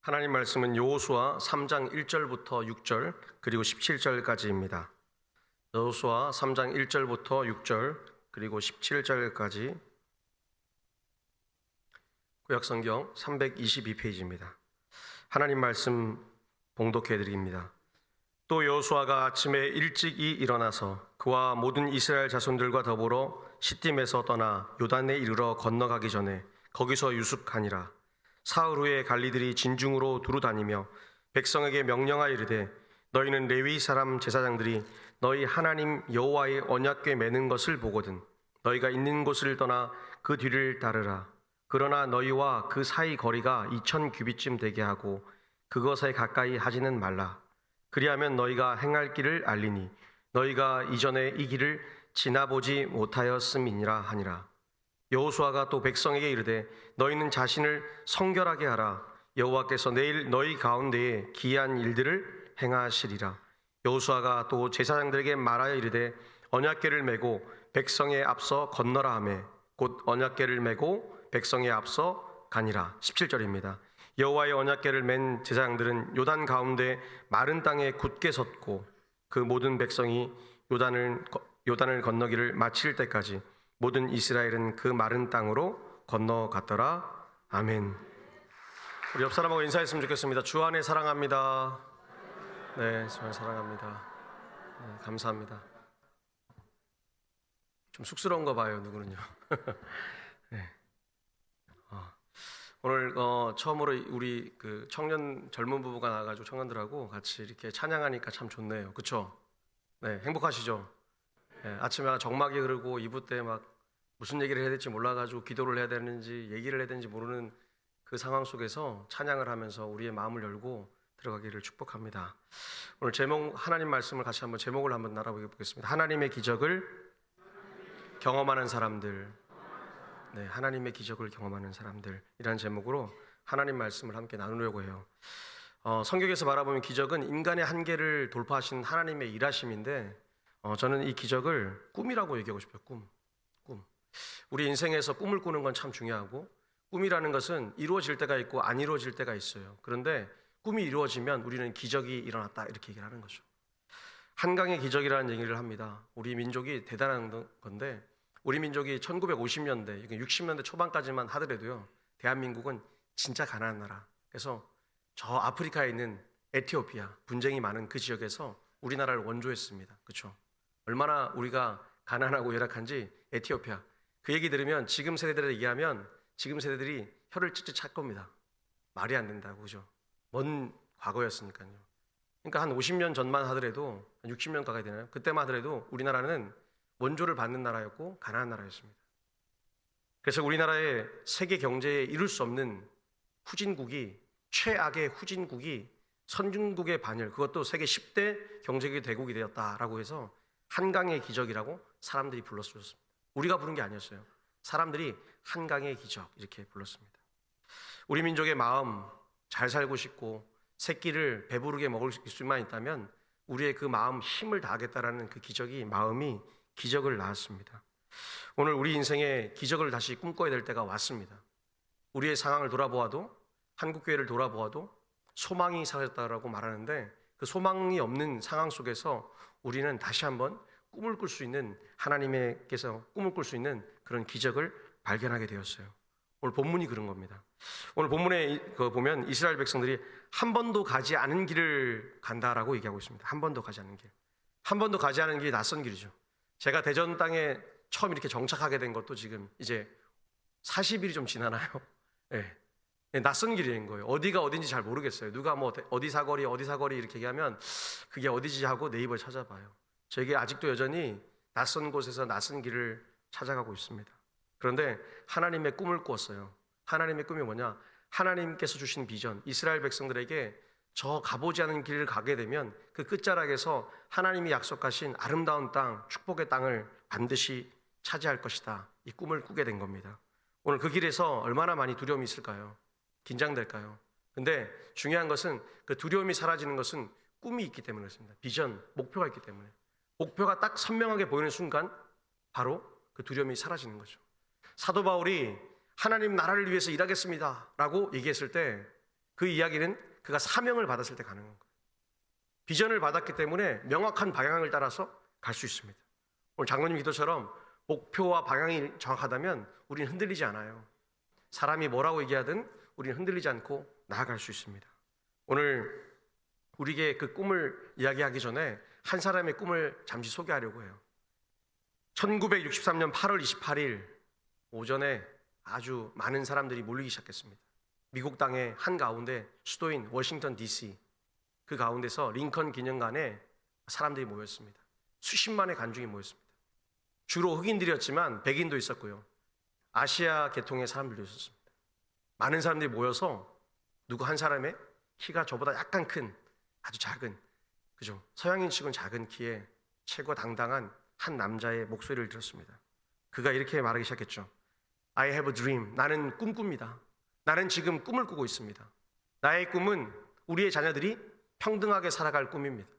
하나님 말씀은 여호수아 3장 1절부터 6절 그리고 17절까지입니다. 여호수아 3장 1절부터 6절 그리고 17절까지 구약성경 322페이지입니다. 하나님 말씀 봉독해 드립니다. 또 여호수아가 아침에 일찍이 일어나서 그와 모든 이스라엘 자손들과 더불어 시딤에서 떠나 요단에 이르러 건너가기 전에 거기서 유숙하니라. 사흘 후에 갈리들이 진중으로 두루 다니며 백성에게 명령하여 이르되 너희는 레위 사람 제사장들이 너희 하나님 여호와의 언약궤 매는 것을 보거든 너희가 있는 곳을 떠나 그 뒤를 따르라. 그러나 너희와 그 사이 거리가 2000규빗쯤 되게 하고 그것에 가까이 하지는 말라. 그리하면 너희가 행할 길을 알리니 너희가 이전에 이 길을 지나보지 못하였음이니라 하니라. 여호수아가 또 백성에게 이르되 너희는 자신을 성결하게 하라. 여호와께서 내일 너희 가운데에 기이한 일들을 행하시리라. 여호수아가 또 제사장들에게 말하여 이르되 언약궤를 메고 백성에 앞서 건너라 하매 곧 언약궤를 메고 백성에 앞서 가니라. 17절입니다. 여호와의 언약궤를 맨 제사장들은 요단 가운데 마른 땅에 굳게 섰고 그 모든 백성이 요단을 건너기를 마칠 때까지 모든 이스라엘은 그 마른 땅으로 건너갔더라. 아멘. 우리 옆 사람하고 인사했으면 좋겠습니다. 주 안에 사랑합니다. 네, 주 안에 사랑합니다. 네, 감사합니다. 좀 쑥스러운가 봐요, 누구는요. 네. 오늘 처음으로 우리 그 청년 젊은 부부가 나와가지고 청년들하고 같이 이렇게 찬양하니까 참 좋네요. 그렇죠? 네, 행복하시죠? 네, 아침에 정막이 흐르고 2부 때 막 무슨 얘기를 해야 될지 몰라가지고 기도를 해야 되는지 얘기를 해야 되는지 모르는 그 상황 속에서 찬양을 하면서 우리의 마음을 열고 들어가기를 축복합니다. 오늘 제목 하나님 말씀을 같이 한번 제목을 한번 알아보겠습니다. 하나님의 기적을 경험하는 사람들. 네, 하나님의 기적을 경험하는 사람들이라는 제목으로 하나님 말씀을 함께 나누려고 해요. 성경에서 바라보면 기적은 인간의 한계를 돌파하신 하나님의 일하심인데 저는 이 기적을 꿈이라고 얘기하고 싶어요. 꿈. 우리 인생에서 꿈을 꾸는 건 참 중요하고 꿈이라는 것은 이루어질 때가 있고 안 이루어질 때가 있어요. 그런데 꿈이 이루어지면 우리는 기적이 일어났다 이렇게 얘기를 하는 거죠. 한강의 기적이라는 얘기를 합니다. 우리 민족이 대단한 건데 우리 민족이 1950년대, 60년대 초반까지만 하더라도요, 대한민국은 진짜 가난한 나라. 그래서 저 아프리카에 있는 에티오피아, 분쟁이 많은 그 지역에서 우리나라를 원조했습니다. 그렇죠? 얼마나 우리가 가난하고 열악한지 에티오피아. 그 얘기 들으면 지금 세대들에 얘기하면 지금 세대들이 혀를 찢찢 찰 겁니다. 말이 안 된다고, 그죠? 먼 과거였으니까요. 그러니까 한 50년 전만 하더라도, 한 60년 가까이 되나요? 그때만 하더라도 우리나라는 원조를 받는 나라였고 가난한 나라였습니다. 그래서 우리나라의 세계 경제에 이룰 수 없는 후진국이 최악의 후진국이 선진국의 반열, 그것도 세계 10대 경제계 대국이 되었다라고 해서 한강의 기적이라고 사람들이 불렀습니다. 우리가 부른 게 아니었어요. 사람들이 한강의 기적 이렇게 불렀습니다. 우리 민족의 마음 잘 살고 싶고 새끼를 배부르게 먹을 수만 있다면 우리의 그 마음 힘을 다하겠다라는 그 마음이 기적을 낳았습니다. 오늘 우리 인생에 기적을 다시 꿈꿔야 될 때가 왔습니다. 우리의 상황을 돌아보아도 한국교회를 돌아보아도 소망이 사라졌다라고 말하는데 그 소망이 없는 상황 속에서 우리는 다시 한번 꿈을 꿀 수 있는 하나님께서 꿈을 꿀 수 있는 그런 기적을 발견하게 되었어요. 오늘 본문이 그런 겁니다. 오늘 본문에 보면 이스라엘 백성들이 한 번도 가지 않은 길을 간다라고 얘기하고 있습니다. 한 번도 가지 않은 길. 한 번도 가지 않은 길이 낯선 길이죠. 제가 대전 땅에 처음 이렇게 정착하게 된 것도 지금 이제 40일이 좀 지나나요? 네. 낯선 길인 거예요. 어디가 어딘지 잘 모르겠어요. 누가 뭐 어디 사거리 이렇게 얘기하면 그게 어디지 하고 네이버에 찾아봐요. 저에게 아직도 여전히 낯선 곳에서 낯선 길을 찾아가고 있습니다. 그런데 하나님의 꿈을 꾸었어요. 하나님의 꿈이 뭐냐? 하나님께서 주신 비전, 이스라엘 백성들에게 저 가보지 않은 길을 가게 되면 그 끝자락에서 하나님이 약속하신 아름다운 땅, 축복의 땅을 반드시 차지할 것이다. 이 꿈을 꾸게 된 겁니다. 오늘 그 길에서 얼마나 많이 두려움이 있을까요? 긴장될까요? 근데 중요한 것은 그 두려움이 사라지는 것은 꿈이 있기 때문에 그렇습니다. 비전, 목표가 있기 때문에. 목표가 딱 선명하게 보이는 순간 바로 그 두려움이 사라지는 거죠. 사도 바울이 하나님 나라를 위해서 일하겠습니다 라고 얘기했을 때 그 이야기는 그가 사명을 받았을 때 가능한 거예요. 비전을 받았기 때문에 명확한 방향을 따라서 갈 수 있습니다. 오늘 장로님 기도처럼 목표와 방향이 정확하다면 우리는 흔들리지 않아요. 사람이 뭐라고 얘기하든 우리는 흔들리지 않고 나아갈 수 있습니다. 오늘 우리에게 그 꿈을 이야기하기 전에 한 사람의 꿈을 잠시 소개하려고 해요. 1963년 8월 28일 오전에 아주 많은 사람들이 몰리기 시작했습니다. 미국 땅의 한가운데 수도인 워싱턴 DC, 그 가운데서 링컨 기념관에 사람들이 모였습니다. 수십만의 관중이 모였습니다. 주로 흑인들이었지만 백인도 있었고요. 아시아 계통의 사람들도 있었습니다. 많은 사람들이 모여서 누구 한 사람의 키가 저보다 약간 큰, 아주 작은, 그죠? 서양인 치고는 작은 키에 최고 당당한 한 남자의 목소리를 들었습니다. 그가 이렇게 말하기 시작했죠. I have a dream. 나는 꿈꿉니다. 나는 지금 꿈을 꾸고 있습니다. 나의 꿈은 우리의 자녀들이 평등하게 살아갈 꿈입니다.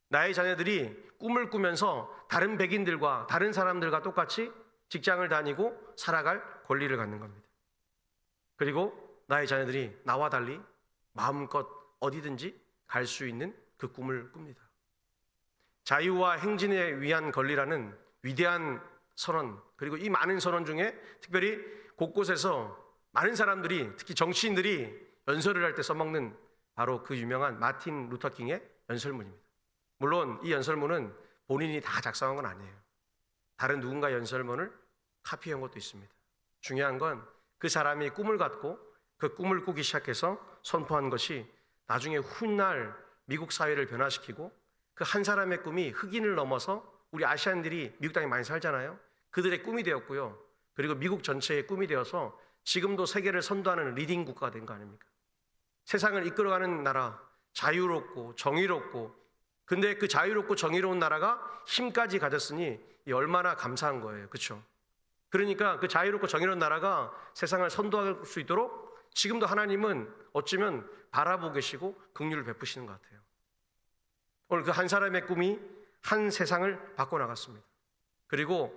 나의 자녀들이 꿈을 꾸면서 다른 백인들과 다른 사람들과 똑같이 직장을 다니고 살아갈 권리를 갖는 겁니다. 그리고 나의 자녀들이 나와 달리 마음껏 어디든지 갈 수 있는 그 꿈을 꿉니다. 자유와 행진에 위한 권리라는 위대한 선언, 그리고 이 많은 선언 중에 특별히 곳곳에서 많은 사람들이, 특히 정치인들이 연설을 할 때 써먹는 바로 그 유명한 마틴 루터 킹의 연설문입니다. 물론 이 연설문은 본인이 다 작성한 건 아니에요. 다른 누군가 연설문을 카피한 것도 있습니다. 중요한 건 그 사람이 꿈을 갖고 그 꿈을 꾸기 시작해서 선포한 것이 나중에 훗날 미국 사회를 변화시키고 그 한 사람의 꿈이 흑인을 넘어서 우리 아시안들이 미국 땅에 많이 살잖아요. 그들의 꿈이 되었고요. 그리고 미국 전체의 꿈이 되어서 지금도 세계를 선도하는 리딩 국가가 된 거 아닙니까? 세상을 이끌어가는 나라, 자유롭고 정의롭고, 근데 그 자유롭고 정의로운 나라가 힘까지 가졌으니 얼마나 감사한 거예요. 그렇죠? 그러니까 그 자유롭고 정의로운 나라가 세상을 선도할 수 있도록 지금도 하나님은 어쩌면 바라보고 계시고 긍휼을 베푸시는 것 같아요. 오늘 그 한 사람의 꿈이 한 세상을 바꿔나갔습니다. 그리고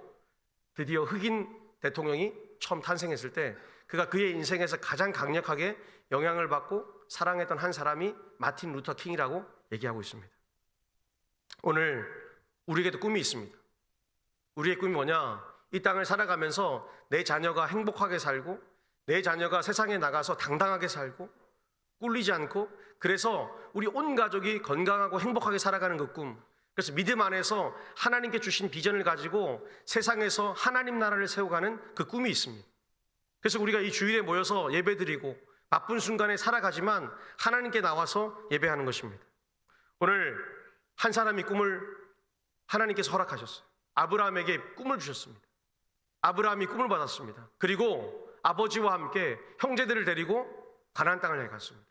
드디어 흑인 대통령이 처음 탄생했을 때 그가 그의 인생에서 가장 강력하게 영향을 받고 사랑했던 한 사람이 마틴 루터 킹이라고 얘기하고 있습니다. 오늘 우리에게도 꿈이 있습니다. 우리의 꿈이 뭐냐? 이 땅을 살아가면서 내 자녀가 행복하게 살고 내 자녀가 세상에 나가서 당당하게 살고 꿀리지 않고, 그래서 우리 온 가족이 건강하고 행복하게 살아가는 그 꿈. 그래서 믿음 안에서 하나님께 주신 비전을 가지고 세상에서 하나님 나라를 세워가는 그 꿈이 있습니다. 그래서 우리가 이 주일에 모여서 예배드리고 바쁜 순간에 살아가지만 하나님께 나와서 예배하는 것입니다. 오늘 한 사람이 꿈을 하나님께서 허락하셨어요. 아브라함에게 꿈을 주셨습니다. 아브라함이 꿈을 받았습니다. 그리고 아버지와 함께 형제들을 데리고 가나안 땅을 향해 갔습니다.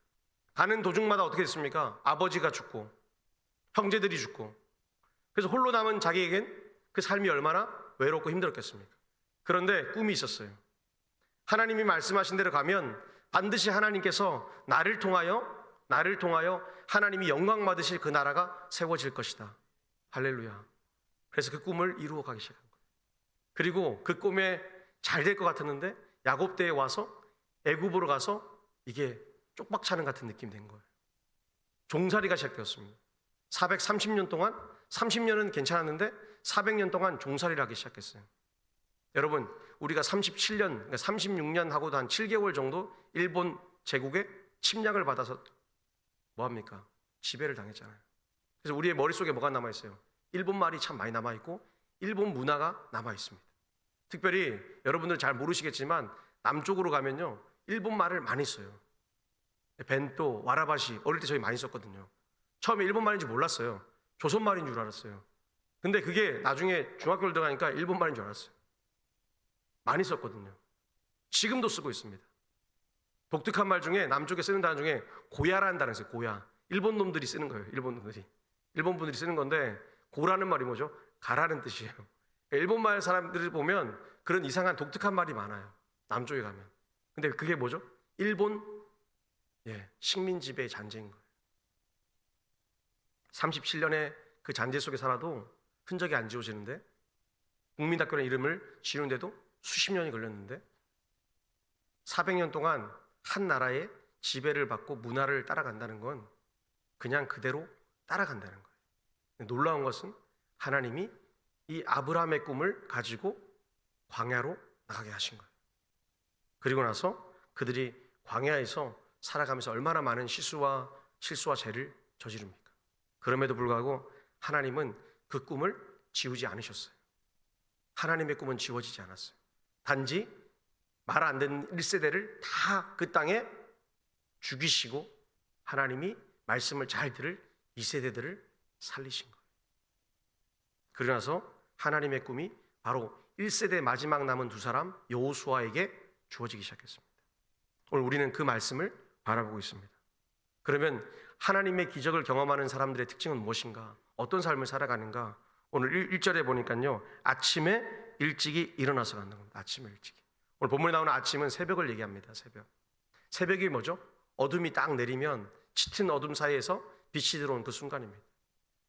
가는 도중마다 어떻게 됐습니까? 아버지가 죽고 형제들이 죽고, 그래서 홀로 남은 자기에겐 그 삶이 얼마나 외롭고 힘들었겠습니까? 그런데 꿈이 있었어요. 하나님이 말씀하신 대로 가면 반드시 하나님께서 나를 통하여 하나님이 영광 받으실 그 나라가 세워질 것이다. 할렐루야. 그래서 그 꿈을 이루어 가기 시작한 거예요. 그리고 그 꿈에 잘 될 것 같았는데 야곱 때에 와서 애굽으로 가서 이게 쪽박차는 같은 느낌이 된 거예요. 종살이가 시작되었습니다. 430년 동안, 30년은 괜찮았는데 400년 동안 종살이를 하기 시작했어요. 여러분, 우리가 37년, 그러니까 36년 하고도 한 7개월 정도 일본 제국의 침략을 받아서 뭐합니까? 지배를 당했잖아요. 그래서 우리의 머릿속에 뭐가 남아있어요? 일본 말이 참 많이 남아있고 일본 문화가 남아있습니다. 특별히 여러분들 잘 모르시겠지만 남쪽으로 가면요 일본 말을 많이 써요. 벤또, 와라바시, 어릴 때 저희 많이 썼거든요. 처음에 일본 말인지 몰랐어요. 조선 말인 줄 알았어요. 근데 그게 나중에 중학교를 들어가니까 일본 말인 줄 알았어요. 많이 썼거든요. 지금도 쓰고 있습니다. 독특한 말 중에 남쪽에 쓰는 단어 중에 고야라는 단어가 있어요. 고야. 일본 놈들이 쓰는 거예요. 일본 분들이 쓰는 건데, 고라는 말이 뭐죠? 가라는 뜻이에요. 일본 말 사람들을 보면 그런 이상한 독특한 말이 많아요. 남쪽에 가면. 근데 그게 뭐죠? 일본 식민 지배의 잔재인 거예요. 37년의 그 잔재 속에 살아도 흔적이 안 지워지는데, 국민학교라는 이름을 지우는데도 수십 년이 걸렸는데 400년 동안 한 나라의 지배를 받고 문화를 따라간다는 건 그냥 그대로 따라간다는 거예요. 놀라운 것은 하나님이 이 아브라함의 꿈을 가지고 광야로 나가게 하신 거예요. 그리고 나서 그들이 광야에서 살아가면서 얼마나 많은 실수와 죄를 저지릅니까? 그럼에도 불구하고 하나님은 그 꿈을 지우지 않으셨어요. 하나님의 꿈은 지워지지 않았어요. 단지 말 안 듣는 1세대를 다 그 땅에 죽이시고 하나님이 말씀을 잘 들을 2세대들을 살리신 거예요. 그러고 나서 하나님의 꿈이 바로 1세대 마지막 남은 두 사람 여호수아에게 주어지기 시작했습니다. 오늘 우리는 그 말씀을 바라보고 있습니다. 그러면 하나님의 기적을 경험하는 사람들의 특징은 무엇인가? 어떤 삶을 살아가는가? 오늘 1절에 보니까요, 아침에 일찍이 일어나서 간다는 겁니다. 아침에 일찍이. 오늘 본문에 나오는 아침은 새벽을 얘기합니다. 새벽이 뭐죠? 어둠이 딱 내리면 짙은 어둠 사이에서 빛이 들어온 그 순간입니다.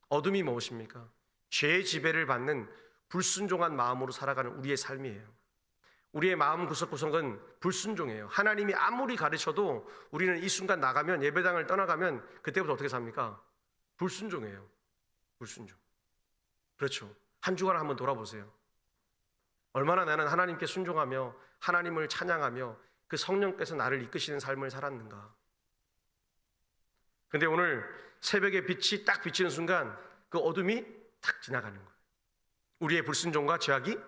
어둠이 무엇입니까? 죄의 지배를 받는 불순종한 마음으로 살아가는 우리의 삶이에요. 우리의 마음 구석구석은 불순종이에요. 하나님이 아무리 가르쳐도 우리는 이 순간 나가면, 예배당을 떠나가면 그때부터 어떻게 삽니까? 불순종이에요. 불순종. 그렇죠. 한 주간을 한번 돌아보세요. 얼마나 나는 하나님께 순종하며 하나님을 찬양하며 그 성령께서 나를 이끄시는 삶을 살았는가. 근데 오늘 새벽에 빛이 딱 비치는 순간 그 어둠이 딱 지나가는 거예요. 우리의 불순종과 죄악이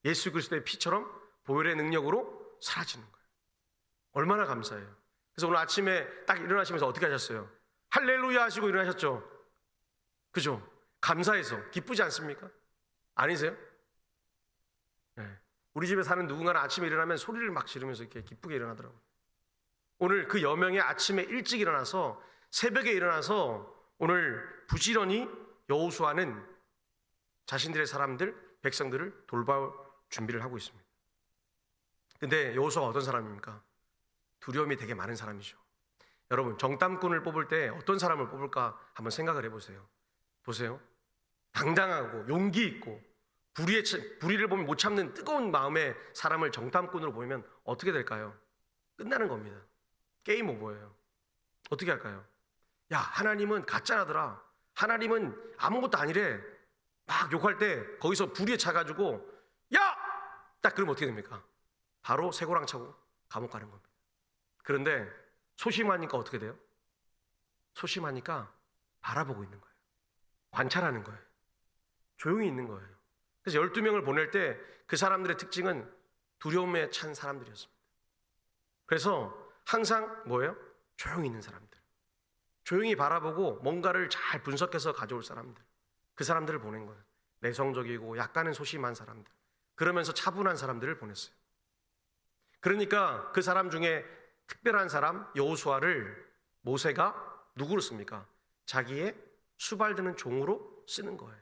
예수 그리스도의 피처럼 보혈의 능력으로 사라지는 거예요. 얼마나 감사해요. 그래서 오늘 아침에 딱 일어나시면서 어떻게 하셨어요? 할렐루야 하시고 일어나셨죠? 그죠? 감사해서 기쁘지 않습니까? 아니세요? 네. 우리 집에 사는 누군가는 아침에 일어나면 소리를 막 지르면서 이렇게 기쁘게 일어나더라고요. 오늘 그 여명의 아침에 일찍 일어나서 새벽에 일어나서 오늘 부지런히 여호수아는 자신들의 백성들을 돌볼 준비를 하고 있습니다. 근데 여호수아가 어떤 사람입니까? 두려움이 되게 많은 사람이죠. 여러분, 정탐꾼을 뽑을 때 어떤 사람을 뽑을까 한번 생각을 해보세요. 보세요. 당당하고 용기 있고 불의를 보면 못 참는 뜨거운 마음의 사람을 정탐꾼으로 보면 어떻게 될까요? 끝나는 겁니다. 게임 오버예요. 어떻게 할까요? 야, 하나님은 가짜라더라. 하나님은 아무것도 아니래. 막 욕할 때 거기서 불의에 차가지고 야! 딱 그러면 어떻게 됩니까? 바로 쇠고랑 차고 감옥 가는 겁니다. 그런데 소심하니까 어떻게 돼요? 소심하니까 바라보고 있는 거예요. 관찰하는 거예요. 조용히 있는 거예요. 그래서 12명을 보낼 때 그 사람들의 특징은 두려움에 찬 사람들이었습니다. 그래서 항상 뭐예요? 조용히 있는 사람들. 조용히 바라보고 뭔가를 잘 분석해서 가져올 사람들. 그 사람들을 보낸 거예요. 내성적이고 약간은 소심한 사람들. 그러면서 차분한 사람들을 보냈어요. 그러니까 그 사람 중에 특별한 사람 여호수아를 모세가 누구로 씁니까? 자기의 수발드는 종으로 쓰는 거예요.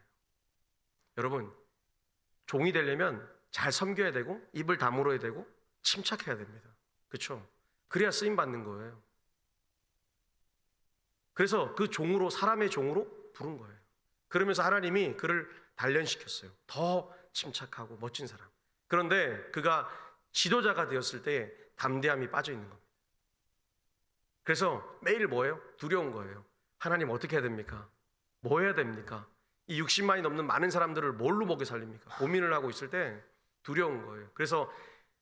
여러분, 종이 되려면 잘 섬겨야 되고 입을 다물어야 되고 침착해야 됩니다. 그렇죠? 그래야 쓰임 받는 거예요. 그래서 그 종으로, 사람의 종으로 부른 거예요. 그러면서 하나님이 그를 단련시켰어요. 더 침착하고 멋진 사람. 그런데 그가 지도자가 되었을 때 담대함이 빠져 있는 겁니다. 그래서 매일 뭐예요? 두려운 거예요. 하나님 어떻게 해야 됩니까? 뭐 해야 됩니까? 이 60만이 넘는 많은 사람들을 뭘로 먹여 살립니까? 고민을 하고 있을 때 두려운 거예요. 그래서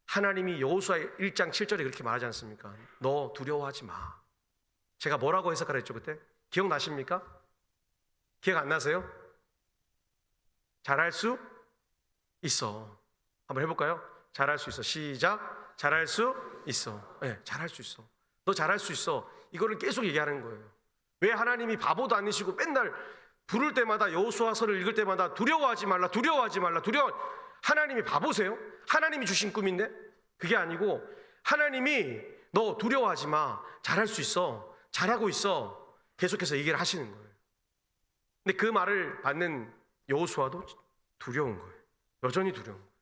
하나님이 여호수아 1장 7절에 그렇게 말하지 않습니까? 너 두려워하지 마. 제가 뭐라고 해석하라 했죠 그때? 기억나십니까? 기억 안 나세요? 잘할 수 있어. 한번 해볼까요? 잘할 수 있어. 시작. 잘할 수 있어. 네, 잘할 수 있어. 너 잘할 수 있어. 이거를 계속 얘기하는 거예요. 왜 하나님이 바보도 아니시고 맨날 부를 때마다 여호수아서를 읽을 때마다 두려워하지 말라, 두려워하지 말라, 하나님이 바보세요? 하나님이 주신 꿈인데? 그게 아니고 하나님이 너 두려워하지 마. 잘할 수 있어. 잘하고 있어. 계속해서 얘기를 하시는 거예요. 근데 그 말을 받는 여호수아도 두려운 거예요. 여전히 두려운 거예요.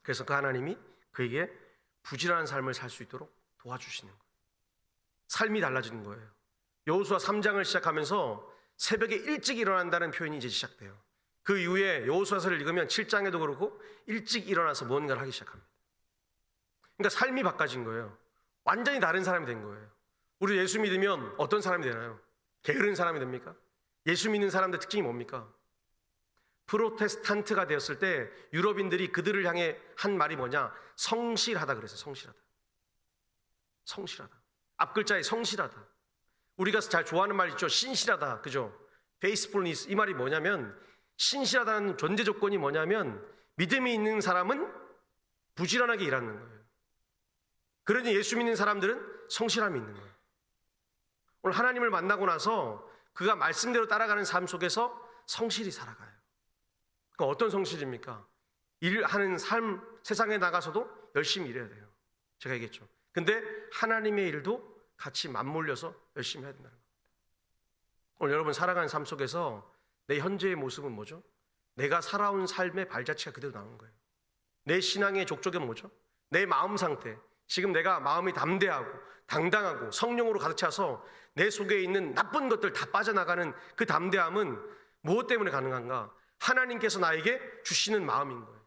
그래서 그 하나님이 그에게 부지런한 삶을 살 수 있도록 도와주시는 거예요. 삶이 달라지는 거예요. 여호수아 3장을 시작하면서 새벽에 일찍 일어난다는 표현이 이제 시작돼요. 그 이후에 여호수아서를 읽으면 7장에도 그렇고 일찍 일어나서 뭔가를 하기 시작합니다. 그러니까 삶이 바꿔진 거예요. 완전히 다른 사람이 된 거예요. 우리 예수 믿으면 어떤 사람이 되나요? 게으른 사람이 됩니까? 예수 믿는 사람들 특징이 뭡니까? 프로테스탄트가 되었을 때 유럽인들이 그들을 향해 한 말이 뭐냐? 성실하다 그랬어요. 성실하다. 성실하다. 앞글자에 성실하다. 우리가 잘 좋아하는 말 있죠. 신실하다. 그죠? faithfulness. 이 말이 뭐냐면 신실하다는 존재 조건이 뭐냐면 믿음이 있는 사람은 부지런하게 일하는 거예요. 그러니 예수 믿는 사람들은 성실함이 있는 거예요. 오늘 하나님을 만나고 나서 그가 말씀대로 따라가는 삶 속에서 성실히 살아가요. 그러니까 어떤 성실입니까? 일하는 삶, 세상에 나가서도 열심히 일해야 돼요. 제가 얘기했죠. 근데 하나님의 일도 같이 맞물려서 열심히 해야 된다는 거예요. 오늘 여러분 살아가는 삶 속에서 내 현재의 모습은 뭐죠? 내가 살아온 삶의 발자취가 그대로 나오는 거예요. 내 신앙의 족적은 뭐죠? 내 마음 상태. 지금 내가 마음이 담대하고 당당하고 성령으로 가득 차서 내 속에 있는 나쁜 것들 다 빠져나가는 그 담대함은 무엇 때문에 가능한가? 하나님께서 나에게 주시는 마음인 거예요.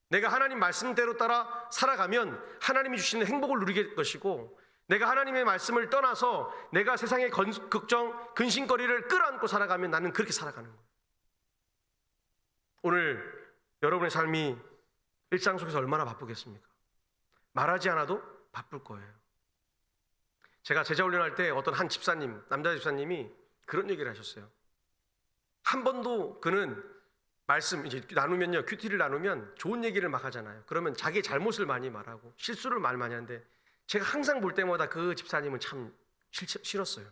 내가 하나님 말씀대로 따라 살아가면 하나님이 주시는 행복을 누리게 될 것이고, 내가 하나님의 말씀을 떠나서 내가 세상의 걱정, 근심거리를 끌어안고 살아가면 나는 그렇게 살아가는 거예요. 오늘 여러분의 삶이 일상 속에서 얼마나 바쁘겠습니까? 말하지 않아도 바쁠 거예요. 제가 제자 훈련할 때 어떤 한 집사님, 남자 집사님이 그런 얘기를 하셨어요. 한 번도 그는 말씀 이제 나누면요, 큐티를 나누면 좋은 얘기를 막 하잖아요. 그러면 자기의 잘못을 많이 말하고 실수를 많이 하는데, 제가 항상 볼 때마다 그 집사님은 참 싫었어요.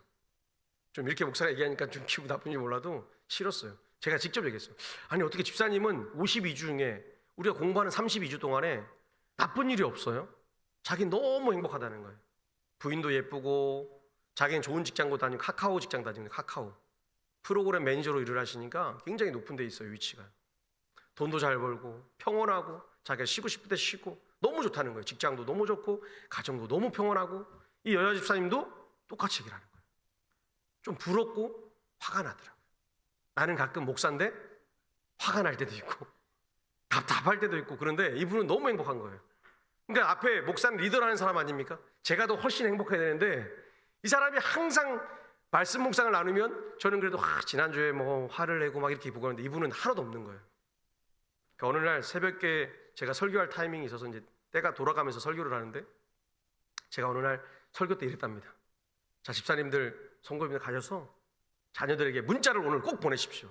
좀 이렇게 목사가 얘기하니까 좀 기분 나쁜지 몰라도 싫었어요. 제가 직접 얘기했어요. 아니 어떻게 집사님은 52주 중에 우리가 공부하는 32주 동안에 나쁜 일이 없어요? 자기는 너무 행복하다는 거예요. 부인도 예쁘고 자기는 좋은 직장도 다니고 카카오 직장 다니는 카카오 프로그램 매니저로 일을 하시니까 굉장히 높은 데 있어요. 위치가. 돈도 잘 벌고 평온하고 자기가 쉬고 싶을 때 쉬고 너무 좋다는 거예요. 직장도 너무 좋고 가정도 너무 평온하고. 이 여자 집사님도 똑같이 얘기를 하는 거예요. 좀 부럽고 화가 나더라고요. 나는 가끔 목사인데 화가 날 때도 있고 답답할 때도 있고, 그런데 이분은 너무 행복한 거예요. 그러니까 앞에 목사는 리더라는 사람 아닙니까? 제가 더 훨씬 행복해야 되는데 이 사람이 항상 말씀 묵상을 나누면 저는 그래도 지난주에 뭐 화를 내고 막 이렇게 보고 하는데 이분은 하나도 없는 거예요. 그러니까 어느 날 새벽에 제가 설교할 타이밍이 있어서 이제 때가 돌아가면서 설교를 하는데, 제가 어느 날 설교 때 이랬답니다. 자, 집사님들 성도님들 가셔서 자녀들에게 문자를 오늘 꼭 보내십시오.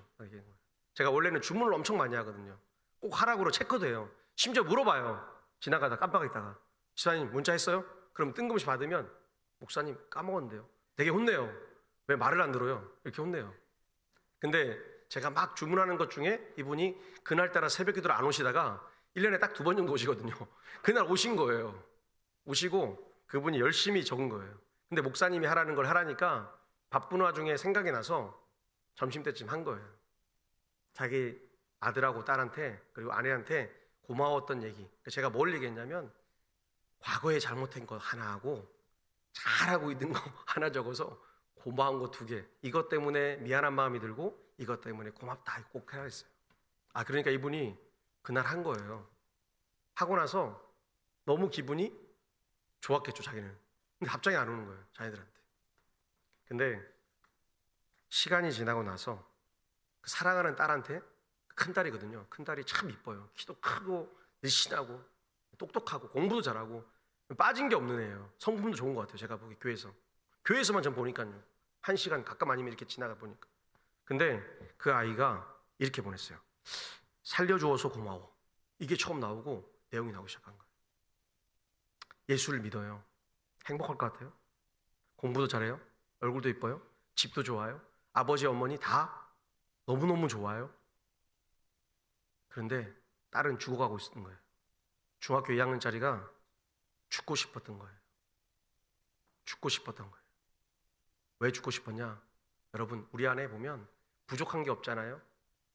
제가 원래는 주문을 엄청 많이 하거든요. 꼭 하라고 체크도 해요. 심지어 물어봐요. 지나가다 깜빡했다가 집사님 문자 했어요? 그럼 뜬금없이 받으면 목사님 까먹었는데요. 되게 혼내요. 왜 말을 안 들어요? 이렇게 혼내요. 근데 제가 막 주문하는 것 중에 이분이 그날따라 새벽 기도를 안 오시다가 1년에 딱 2번 정도 오시거든요. 그날 오신 거예요. 오시고 그분이 열심히 적은 거예요. 근데 목사님이 하라는 걸 하라니까 바쁜 와중에 생각이 나서 점심때쯤 한 거예요. 자기 아들하고 딸한테 그리고 아내한테 고마웠던 얘기. 제가 뭘 얘기했냐면 과거에 잘못한 거 하나 하고 잘하고 있는 거 하나 적어서 고마운 거 2개. 이것 때문에 미안한 마음이 들고 이것 때문에 고맙다 꼭 해야 했어요. 그러니까 이분이 그날 한 거예요. 하고 나서 너무 기분이 좋았겠죠, 자기는. 근데 답장이 안 오는 거예요, 자기들한테. 근데 시간이 지나고 나서 그 사랑하는 딸한테, 큰 딸이거든요. 큰 딸이 참 이뻐요. 키도 크고 늘씬하고 똑똑하고 공부도 잘하고 빠진 게 없는 애예요. 성품도 좋은 것 같아요. 제가 보기 교회에서만 전 보니까요. 1시간 가끔 아니면 이렇게 지나가 보니까. 근데 그 아이가 이렇게 보냈어요. 살려주어서 고마워. 이게 처음 나오고 내용이 나오기 시작한 거예요. 예수를 믿어요. 행복할 것 같아요. 공부도 잘해요. 얼굴도 이뻐요. 집도 좋아요. 아버지 어머니 다 너무너무 좋아요. 그런데 딸은 죽어가고 있었던 거예요. 중학교 2학년짜리가 죽고 싶었던 거예요. 죽고 싶었던 거예요. 왜 죽고 싶었냐? 여러분, 우리 안에 보면 부족한 게 없잖아요.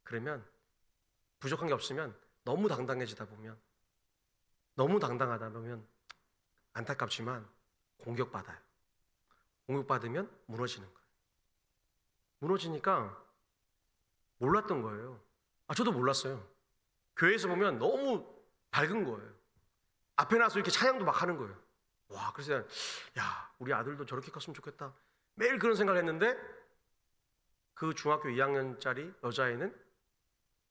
그러면 부족한 게 없으면 너무 당당해지다 보면, 너무 당당하다 보면 안타깝지만 공격받아요. 공격받으면 무너지는 거예요. 무너지니까 몰랐던 거예요. 저도 몰랐어요. 교회에서 보면 너무 밝은 거예요. 앞에 나서 이렇게 찬양도 막 하는 거예요. 와, 그래서 야, 우리 아들도 저렇게 컸으면 좋겠다. 매일 그런 생각을 했는데 그 중학교 2학년짜리 여자애는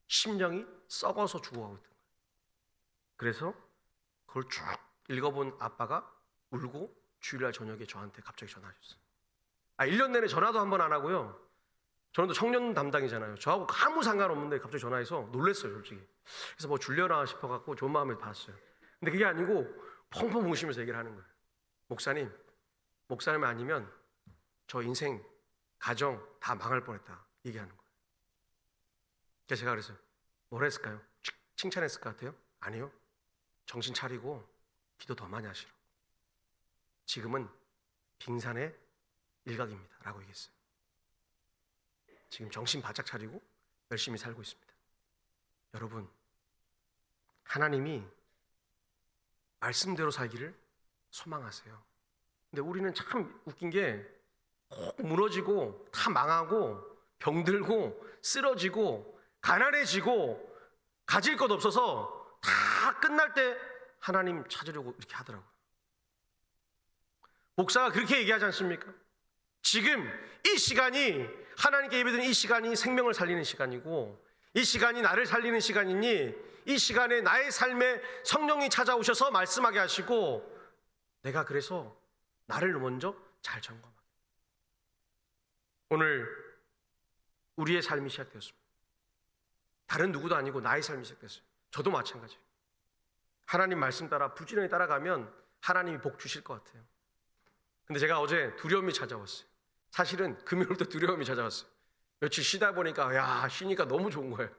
심령이 썩어서 죽어가고 있던 거예요. 그래서 그걸 쭉 읽어본 아빠가 울고 주일날 저녁에 저한테 갑자기 전화하셨어요. 1년 내내 전화도 한 번 안 하고요. 저는 또 청년 담당이잖아요. 저하고 아무 상관없는데 갑자기 전화해서 놀랐어요, 솔직히. 그래서 뭐 줄려나 싶어갖고 좋은 마음을 받았어요. 근데 그게 아니고 펑펑 우시면서 얘기를 하는 거예요. 목사님 아니면 저 인생, 가정 다 망할 뻔했다 얘기하는 거예요. 그래서 제가 그래서 뭐라 했을까요? 칭찬했을 것 같아요? 아니요. 정신 차리고 기도 더 많이 하시라고. 지금은 빙산의 일각입니다 라고 얘기했어요. 지금 정신 바짝 차리고 열심히 살고 있습니다. 여러분, 하나님이 말씀대로 살기를 소망하세요. 근데 우리는 참 웃긴 게 꼭 무너지고 다 망하고 병들고 쓰러지고 가난해지고 가질 것 없어서 다 끝날 때 하나님 찾으려고 이렇게 하더라고요. 목사가 그렇게 얘기하지 않습니까? 지금 이 시간이 하나님께 예배드리는 이 시간이 생명을 살리는 시간이고 이 시간이 나를 살리는 시간이니 이 시간에 나의 삶에 성령이 찾아오셔서 말씀하게 하시고 내가 그래서 나를 먼저 잘 점검하게. 오늘 우리의 삶이 시작되었습니다. 다른 누구도 아니고 나의 삶이 시작됐어요. 저도 마찬가지예요. 하나님 말씀 따라 부지런히 따라가면 하나님이 복 주실 것 같아요. 근데 제가 어제 두려움이 찾아왔어요. 사실은 금요일도 두려움이 찾아왔어요. 며칠 쉬다 보니까 쉬니까 너무 좋은 거예요.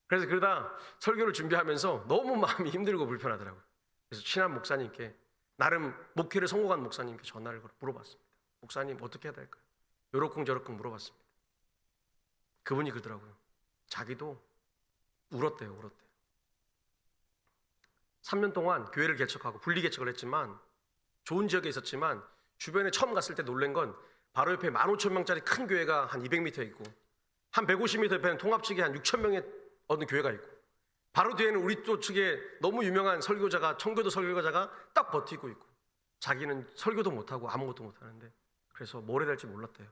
그래서 그러다 설교를 준비하면서 너무 마음이 힘들고 불편하더라고요. 그래서 친한 목사님께, 나름 목회를 성공한 목사님께 전화를 걸어 물어봤습니다. 목사님 어떻게 해야 될까요? 요렇쿵저렇쿵 물어봤습니다. 그분이 그러더라고요. 자기도 울었대요. 3년 동안 교회를 개척하고 분리 개척을 했지만 좋은 지역에 있었지만 주변에 처음 갔을 때 놀란 건 바로 옆에 15,000명짜리 큰 교회가 한 200m 있고 한 150m 옆에는 통합측에 한 6,000명의 어느 교회가 있고 바로 뒤에는 우리 또 측에 너무 유명한 설교자가, 청교도 설교자가 딱 버티고 있고 자기는 설교도 못하고 아무것도 못하는데 그래서 뭘 해야 될지 몰랐대요.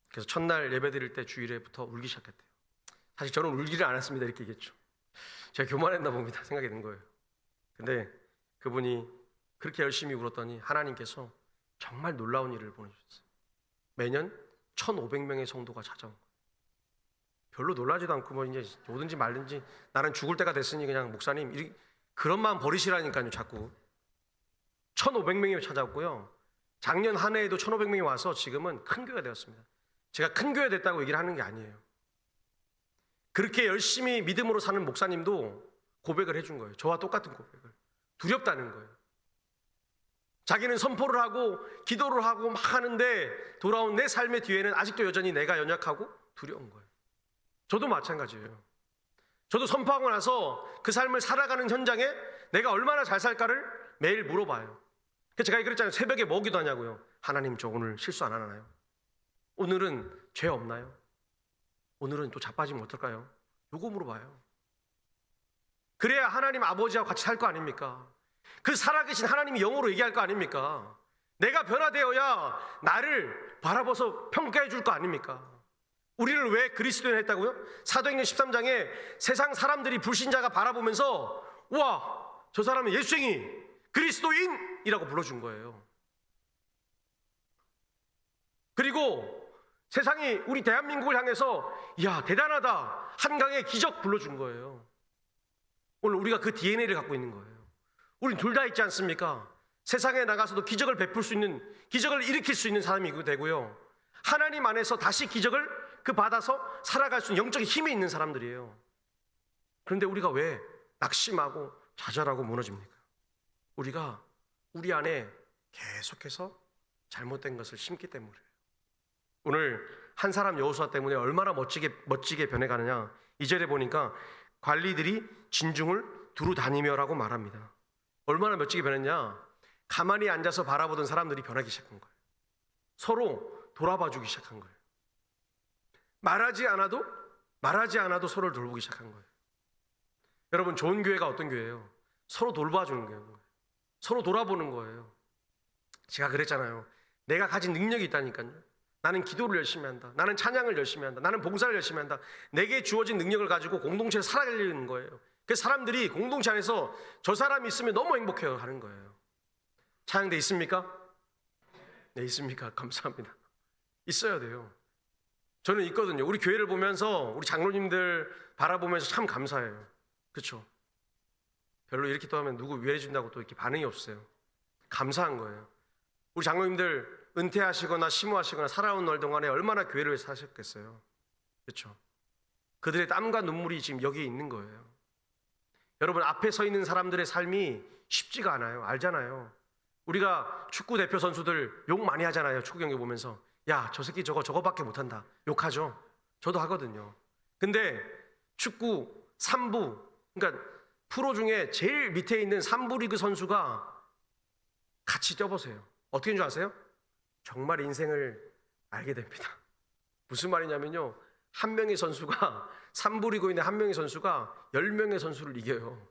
그래서 첫날 예배 드릴 때 주일에부터 울기 시작했대요. 사실 저는 울기를 안 했습니다 이렇게 얘기했죠. 제가 교만했나 봅니다 생각이 든 거예요. 근데 그분이 그렇게 열심히 울었더니 하나님께서 정말 놀라운 일을 보내주셨어요. 매년 1,500명의 성도가 찾아온 거예요. 별로 놀라지도 않고 뭐 이제 오든지 말든지 나는 죽을 때가 됐으니 그냥 목사님 그런 마음 버리시라니까요. 자꾸 1,500명이 찾아왔고요. 작년 한 해에도 1,500명이 와서 지금은 큰 교회가 되었습니다. 제가 큰 교회 됐다고 얘기를 하는 게 아니에요. 그렇게 열심히 믿음으로 사는 목사님도 고백을 해준 거예요. 저와 똑같은 고백을. 두렵다는 거예요. 자기는 선포를 하고 기도를 하고 막 하는데 돌아온 내 삶의 뒤에는 아직도 여전히 내가 연약하고 두려운 거예요. 저도 마찬가지예요. 저도 선포하고 나서 그 삶을 살아가는 현장에 내가 얼마나 잘 살까를 매일 물어봐요. 그래서 제가 그랬잖아요. 새벽에 뭐 기도하냐고요. 하나님 저 오늘 실수 안 하나요? 오늘은 죄 없나요? 오늘은 또 자빠지면 어떨까요? 요거 물어봐요. 그래야 하나님 아버지와 같이 살 거 아닙니까? 그 살아계신 하나님이 영어로 얘기할 거 아닙니까? 내가 변화되어야 나를 바라봐서 평가해 줄 거 아닙니까? 우리를 왜 그리스도인 했다고요? 사도행전 13장에 세상 사람들이 불신자가 바라보면서 와, 저 사람은 예수쟁이 그리스도인이라고 불러준 거예요. 그리고 세상이 우리 대한민국을 향해서 야, 대단하다, 한강의 기적 불러준 거예요. 오늘 우리가 그 DNA를 갖고 있는 거예요. 우린 둘 다 있지 않습니까? 세상에 나가서도 기적을 베풀 수 있는, 기적을 일으킬 수 있는 사람이 되고요, 하나님 안에서 다시 기적을 받아서 살아갈 수 있는 영적인 힘이 있는 사람들이에요. 그런데 우리가 왜 낙심하고 좌절하고 무너집니까? 우리가 우리 안에 계속해서 잘못된 것을 심기 때문이에요. 오늘 한 사람 여호수아 때문에 얼마나 멋지게 변해가느냐. 2절에 보니까 관리들이 진중을 두루 다니며라고 말합니다. 얼마나 멋지게 변했냐. 가만히 앉아서 바라보던 사람들이 변하기 시작한 거예요. 서로 돌아봐주기 시작한 거예요. 말하지 않아도 서로를 돌보기 시작한 거예요. 여러분, 좋은 교회가 어떤 교회예요? 서로 돌봐주는 교회예요. 서로 돌아보는 거예요. 제가 그랬잖아요. 내가 가진 능력이 있다니까요. 나는 기도를 열심히 한다. 나는 찬양을 열심히 한다. 나는 봉사를 열심히 한다. 내게 주어진 능력을 가지고 공동체를 살아가려는 거예요. 그래서 사람들이 공동체 안에서 저 사람이 있으면 너무 행복해요 하는 거예요. 찬양대 있습니까? 네, 있습니까? 감사합니다. 있어야 돼요. 저는 있거든요. 우리 교회를 보면서 우리 장로님들 바라보면서 참 감사해요. 그렇죠? 별로 이렇게 또 하면 누구 위해 준다고 또 이렇게 반응이 없어요. 감사한 거예요. 우리 장로님들 은퇴하시거나 심호하시거나 살아온 날 동안에 얼마나 교회를 위해서 사셨겠어요. 그렇죠? 그들의 땀과 눈물이 지금 여기에 있는 거예요. 여러분, 앞에 서 있는 사람들의 삶이 쉽지가 않아요. 알잖아요. 우리가 축구 대표 선수들 욕 많이 하잖아요. 축구 경기 보면서 야, 저 새끼 저거밖에 못한다 욕하죠. 저도 하거든요. 근데 축구 3부, 그러니까 프로 중에 제일 밑에 있는 3부 리그 선수가 같이 뛰어보세요. 어떻게 된 줄 아세요? 정말 인생을 알게 됩니다. 무슨 말이냐면요, 한 명의 선수가 3부 리그에 있는 한 명의 선수가 10명의 선수를 이겨요.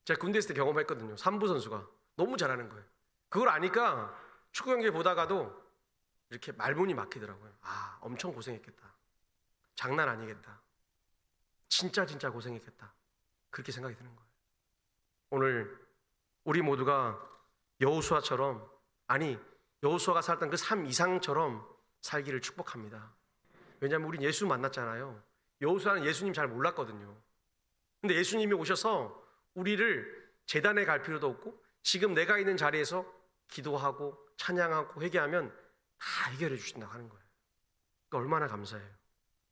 제가 군대 있을 때 경험했거든요. 3부 선수가 너무 잘하는 거예요. 그걸 아니까 축구 경기 보다가도 이렇게 말문이 막히더라고요. 아, 엄청 고생했겠다. 장난 아니겠다. 진짜 고생했겠다. 그렇게 생각이 드는 거예요. 오늘 우리 모두가 여호수아처럼, 아니 여호수아가 살았던 그 삶 이상처럼 살기를 축복합니다. 왜냐하면 우린 예수 만났잖아요. 여호수아는 예수님 잘 몰랐거든요. 근데 예수님이 오셔서 우리를 제단에 갈 필요도 없고 지금 내가 있는 자리에서 기도하고 찬양하고 회개하면 다 해결해 주신다고 하는 거예요. 그러니까 얼마나 감사해요.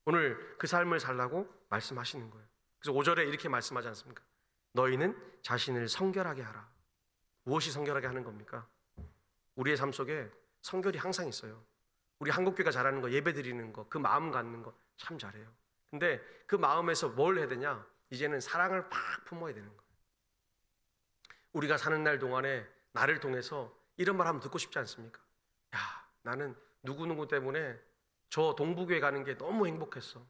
오늘 그 삶을 살라고 말씀하시는 거예요. 그래서 5절에 이렇게 말씀하지 않습니까? 너희는 자신을 성결하게 하라. 무엇이 성결하게 하는 겁니까? 우리의 삶 속에 성결이 항상 있어요. 우리 한국교회가 잘하는 거, 예배 드리는 거, 그 마음 갖는 거 참 잘해요. 근데 그 마음에서 뭘 해야 되냐? 이제는 사랑을 팍 품어야 되는 거예요. 우리가 사는 날 동안에 나를 통해서 이런 말 하면 듣고 싶지 않습니까? 야, 나는 누구누구 때문에 저 동부교회 가는 게 너무 행복했어.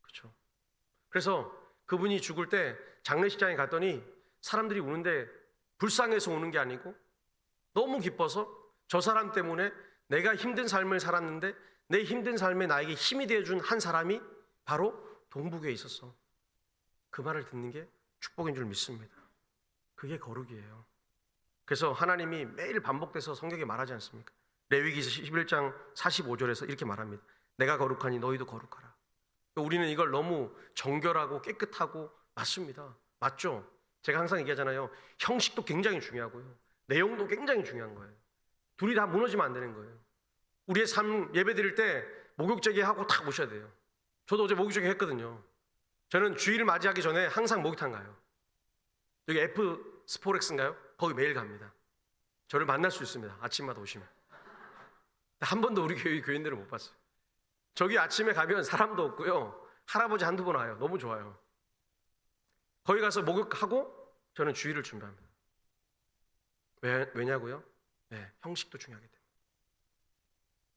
그렇죠? 그래서 그분이 죽을 때 장례식장에 갔더니 사람들이 우는데 불쌍해서 우는 게 아니고 너무 기뻐서 저 사람 때문에 내가 힘든 삶을 살았는데 내 힘든 삶에 나에게 힘이 되어준 한 사람이 바로 동부교회에 있었어. 그 말을 듣는 게 축복인 줄 믿습니다. 그게 거룩이에요. 그래서 하나님이 매일 반복돼서 성경에 말하지 않습니까? 레위기서 11장 45절에서 이렇게 말합니다. 내가 거룩하니 너희도 거룩하라. 우리는 이걸 너무 정결하고 깨끗하고 맞습니다. 맞죠? 제가 항상 얘기하잖아요. 형식도 굉장히 중요하고요. 내용도 굉장히 중요한 거예요. 둘이 다 무너지면 안 되는 거예요. 우리의 삶 예배 드릴 때 목욕제기 하고 탁 오셔야 돼요. 저도 어제 목욕제기 했거든요. 저는 주일을 맞이하기 전에 항상 목욕탕 가요. 여기 F 스포렉스인가요? 거기 매일 갑니다. 저를 만날 수 있습니다. 아침마다 오시면. 한 번도 우리 교인들을 못 봤어요. 저기 아침에 가면 사람도 없고요. 할아버지 한두 번 와요. 너무 좋아요. 거기 가서 목욕하고 저는 주일을 준비합니다. 왜냐고요? 네, 형식도 중요하기 때문에.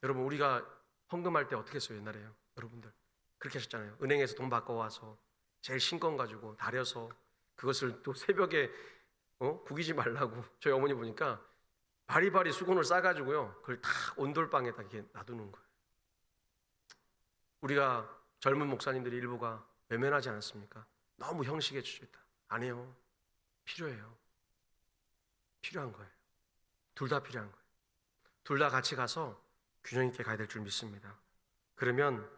여러분, 우리가 헌금할 때 어떻게 했어요? 옛날에요. 여러분들 그렇게 하셨잖아요. 은행에서 돈 바꿔와서 제일 신건 가지고 다려서 그것을 또 새벽에 구기지 말라고 저희 어머니 보니까 바리바리 수건을 싸가지고요, 그걸 다 온돌방에다 이렇게 놔두는 거예요. 우리가 젊은 목사님들이 일부가 외면하지 않았습니까? 너무 형식에 주저있다. 아니에요. 필요해요. 필요한 거예요. 둘 다 필요한 거예요. 둘 다 같이 가서 균형 있게 가야 될 줄 믿습니다. 그러면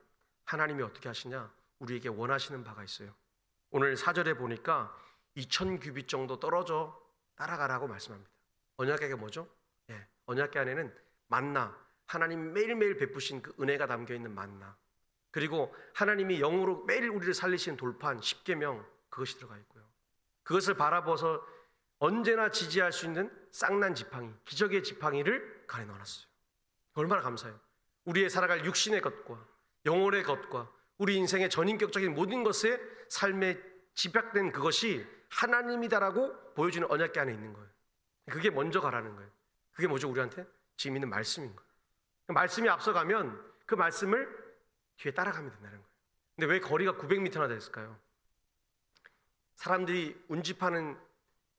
하나님이 어떻게 하시냐? 우리에게 원하시는 바가 있어요. 오늘 4절에 보니까 2000규빗 정도 떨어져 따라가라고 말씀합니다. 언약궤가 뭐죠? 언약궤 안에는 만나, 하나님 매일매일 베푸신 그 은혜가 담겨있는 만나, 그리고 하나님이 영으로 매일 우리를 살리시는 돌판 10계명, 그것이 들어가 있고요. 그것을 바라보서 언제나 지지할 수 있는 쌍난 지팡이, 기적의 지팡이를 간에 넣어놨어요. 얼마나 감사해요. 우리의 살아갈 육신의 것과 영혼의 것과 우리 인생의 전인격적인 모든 것에 삶에 집약된 그것이 하나님이다라고 보여주는 언약궤 안에 있는 거예요. 그게 먼저 가라는 거예요. 그게 뭐죠? 우리한테 지금 있는 말씀인 거예요. 말씀이 앞서가면 그 말씀을 뒤에 따라가면 된다는 거예요. 근데 왜 거리가 900m나 됐을까요? 사람들이 운집하는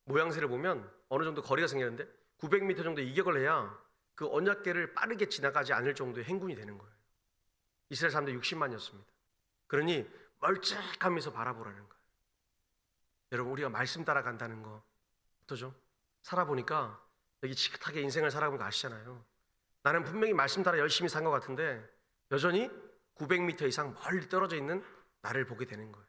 모양새를 보면 어느 정도 거리가 생겼는데 900m 정도 이격을 해야 그 언약궤를 빠르게 지나가지 않을 정도의 행군이 되는 거예요. 이스라엘 사람들 60만이었습니다. 그러니 멀찍하면서 바라보라는 거예요. 여러분, 우리가 말씀 따라간다는 거 어떠죠? 살아보니까 여기 지긋하게 인생을 살아보는 거 아시잖아요. 나는 분명히 말씀 따라 열심히 산 것 같은데 여전히 900m 이상 멀리 떨어져 있는 나를 보게 되는 거예요.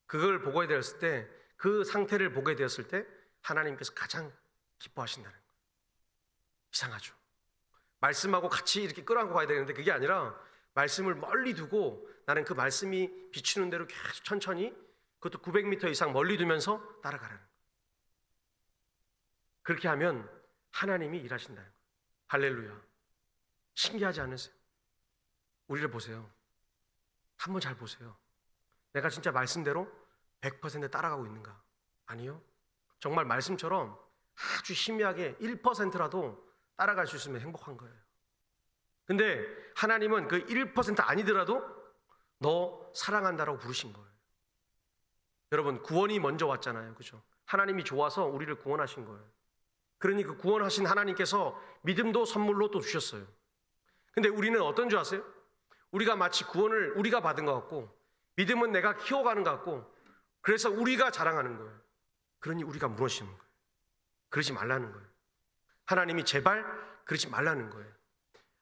그걸 보게 되었을 때, 그 상태를 보게 되었을 때 하나님께서 가장 기뻐하신다는 거예요. 이상하죠? 말씀하고 같이 이렇게 끌어안고 가야 되는데 그게 아니라 말씀을 멀리 두고 나는 그 말씀이 비추는 대로 계속 천천히, 그것도 900m 이상 멀리 두면서 따라가라는 거예요. 그렇게 하면 하나님이 일하신다는 거예요. 할렐루야. 신기하지 않으세요? 우리를 보세요. 한번 잘 보세요. 내가 진짜 말씀대로 100% 따라가고 있는가? 아니요. 정말 말씀처럼 아주 희미하게 1%라도 따라갈 수 있으면 행복한 거예요. 근데 하나님은 그 1% 아니더라도 너 사랑한다라고 부르신 거예요. 여러분, 구원이 먼저 왔잖아요. 그죠? 하나님이 좋아서 우리를 구원하신 거예요. 그러니 그 구원하신 하나님께서 믿음도 선물로 또 주셨어요. 근데 우리는 어떤 줄 아세요? 우리가 마치 구원을 우리가 받은 것 같고 믿음은 내가 키워가는 것 같고 그래서 우리가 자랑하는 거예요. 그러니 우리가 무너지는 거예요. 그러지 말라는 거예요. 하나님이 제발 그러지 말라는 거예요.